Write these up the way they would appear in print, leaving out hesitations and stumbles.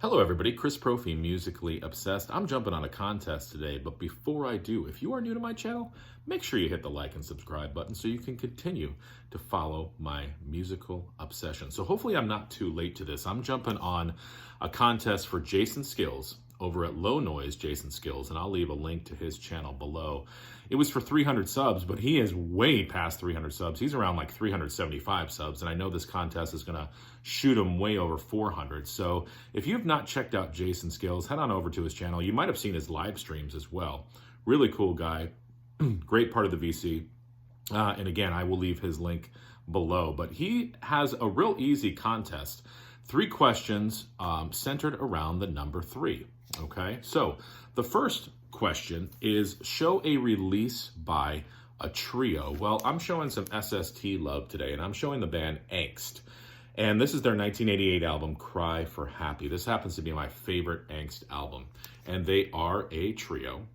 Hello everybody, Chris Profi, Musically Obsessed. I'm jumping on a contest today, but before I do, if you are new to my channel, make sure you hit the like and subscribe button so you can continue to follow my musical obsession. So hopefully I'm not too late to this. I'm jumping on a contest for Jason Skilz over at Low Noise Jason Skilz, and I'll leave a link to his channel below. It was for 300 subs, but he is way past 300 subs. He's around like 375 subs, and I know this contest is gonna shoot him way over 400. So if you have not checked out Jason Skilz, head on over to his channel. You might have seen his live streams as well. Really cool guy, great part of the VC. And again, I will leave his link below, but he has a real easy contest. 3 questions centered around the number 3. Okay, so the first question is, show a release by a trio. Well, I'm showing some SST love today, and I'm showing the band Angst. And this is their 1988 album, Cry for Happy. This happens to be my favorite Angst album. And they are a trio,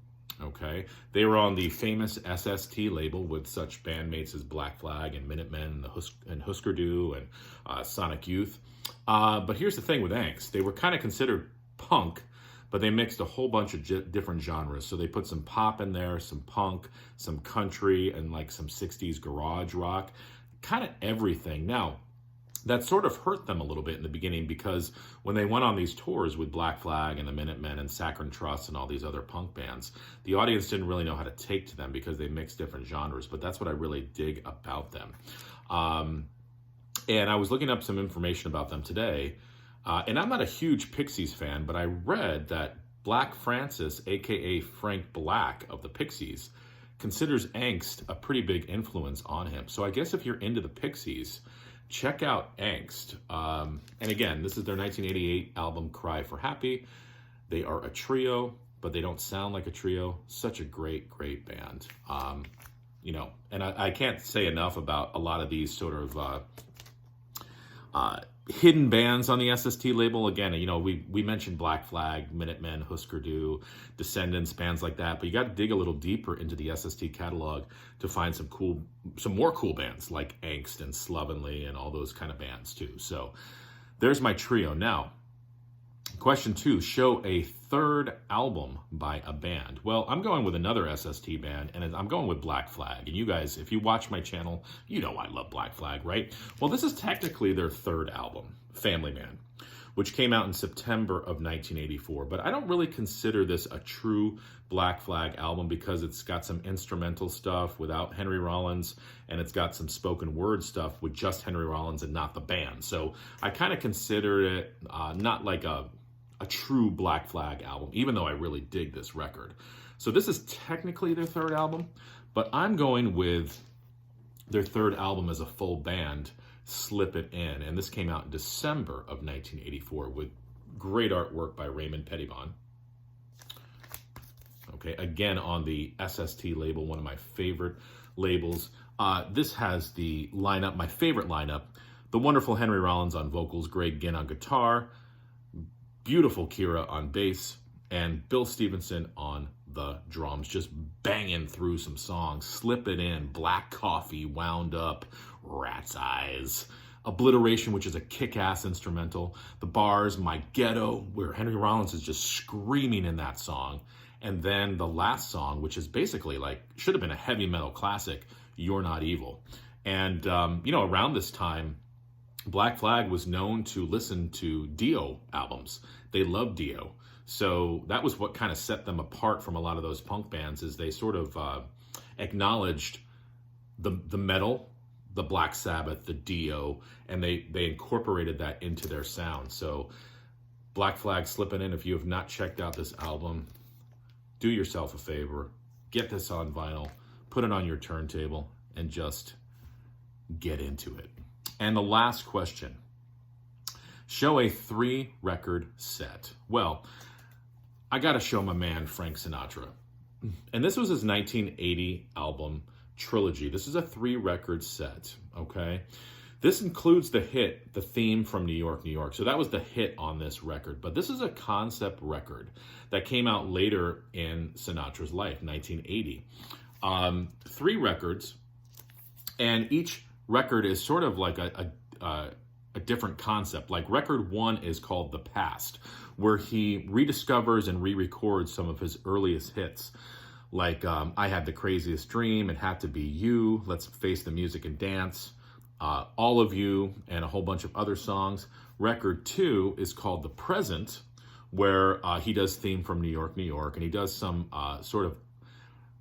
okay? They were on the famous SST label with such bandmates as Black Flag and Minutemen and Husker Du and Sonic Youth. But here's the thing with Angst. They were kind of considered punk, but they mixed a whole bunch of different genres. So they put some pop in there, some punk, some country, and like some 60s garage rock, kind of everything. Now, that sort of hurt them a little bit in the beginning because when they went on these tours with Black Flag and the Minutemen and Saccharine Trust and all these other punk bands, the audience didn't really know how to take to them because they mixed different genres, but that's what I really dig about them. And I was looking up some information about them today, and I'm not a huge Pixies fan, but I read that Black Francis, aka Frank Black of the Pixies, considers Angst a pretty big influence on him. So I guess if you're into the Pixies, check out Angst. And again, this is their 1988 album, Cry for Happy. They are a trio, but they don't sound like a trio. Such a great, great band. You know, and I can't say enough about a lot of these sort of hidden bands on the SST label. Again, you know, we mentioned Black Flag, Minutemen, Husker Du, Descendants, bands like that, but you got to dig a little deeper into the SST catalog to find some more cool bands like Angst and Slovenly and all those kind of bands too. So there's my trio. Now, question 2, show a third album by a band. Well, I'm going with another SST band, and I'm going with Black Flag. And you guys, if you watch my channel, you know I love Black Flag, right? Well, this is technically their third album, Family Man, which came out in September of 1984. But I don't really consider this a true Black Flag album because it's got some instrumental stuff without Henry Rollins, and it's got some spoken word stuff with just Henry Rollins and not the band. So I kind of consider it not like a true Black Flag album, even though I really dig this record. So this is technically their third album, but I'm going with their third album as a full band, Slip It In. And this came out in December of 1984 with great artwork by Raymond Pettibon. Okay, again on the SST label, one of my favorite labels. This has the lineup, my favorite lineup, the wonderful Henry Rollins on vocals, Greg Ginn on guitar, beautiful Kira on bass, and Bill Stevenson on the drums, just banging through some songs. Slip It In, Black Coffee, Wound Up, Rat's Eyes, Obliteration, which is a kick-ass instrumental, The Bars, My Ghetto, where Henry Rollins is just screaming in that song, and then the last song, which is basically like, should have been a heavy metal classic, You're Not Evil. And, you know, around this time, Black Flag was known to listen to Dio albums. They loved Dio. So that was what kind of set them apart from a lot of those punk bands, is they sort of acknowledged the metal, the Black Sabbath, the Dio, and they incorporated that into their sound. So Black Flag, Slipping In. If you have not checked out this album, do yourself a favor. Get this on vinyl, put it on your turntable, and just get into it. And the last question, show a 3-record set. Well, I got to show my man Frank Sinatra. And this was his 1980 album, Trilogy. This is a 3-record set, okay? This includes the hit, The Theme from New York, New York. So that was the hit on this record. But this is a concept record that came out later in Sinatra's life, 1980. 3 records, and each record is sort of like a a different concept. Like record 1 is called The Past, where he rediscovers and re-records some of his earliest hits. Like I Had the Craziest Dream, It Had to Be You, Let's Face the Music and Dance, All of You, and a whole bunch of other songs. Record 2 is called The Present, where he does Theme from New York, New York, and he does some sort of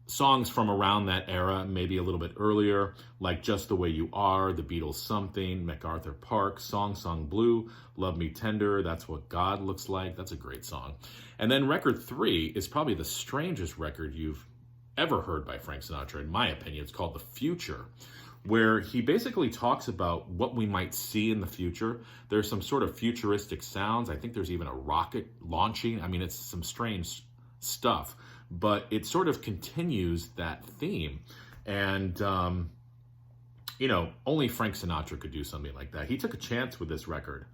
songs from around that era, maybe a little bit earlier, like Just the Way You Are, The Beatles' Something, MacArthur Park, Song Blue, Love Me Tender, That's What God Looks Like. That's a great song. And then record 3 is probably the strangest record you've ever heard by Frank Sinatra, in my opinion. It's called The Future, where he basically talks about what we might see in the future. There's some sort of futuristic sounds. I think there's even a rocket launching. I mean, it's some strange stuff, but it sort of continues that theme. And, you know, only Frank Sinatra could do something like that. He took a chance with this record.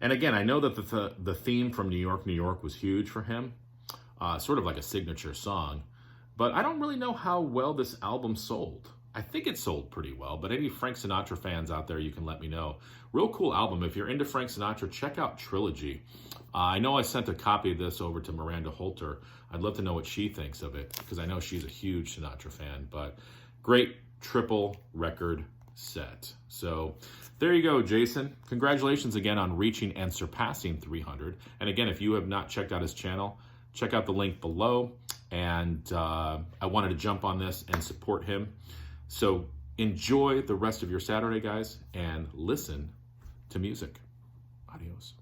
And again, I know that the theme from New York, New York was huge for him, sort of like a signature song, but I don't really know how well this album sold. I think it sold pretty well, but any Frank Sinatra fans out there, you can let me know. Real cool album. If you're into Frank Sinatra, check out Trilogy. I know I sent a copy of this over to Miranda Holter. I'd love to know what she thinks of it, because I know she's a huge Sinatra fan, but great triple record set. So there you go, Jason. Congratulations again on reaching and surpassing 300. And again, if you have not checked out his channel, check out the link below. And I wanted to jump on this and support him. So enjoy the rest of your Saturday, guys, and listen to music. Adios.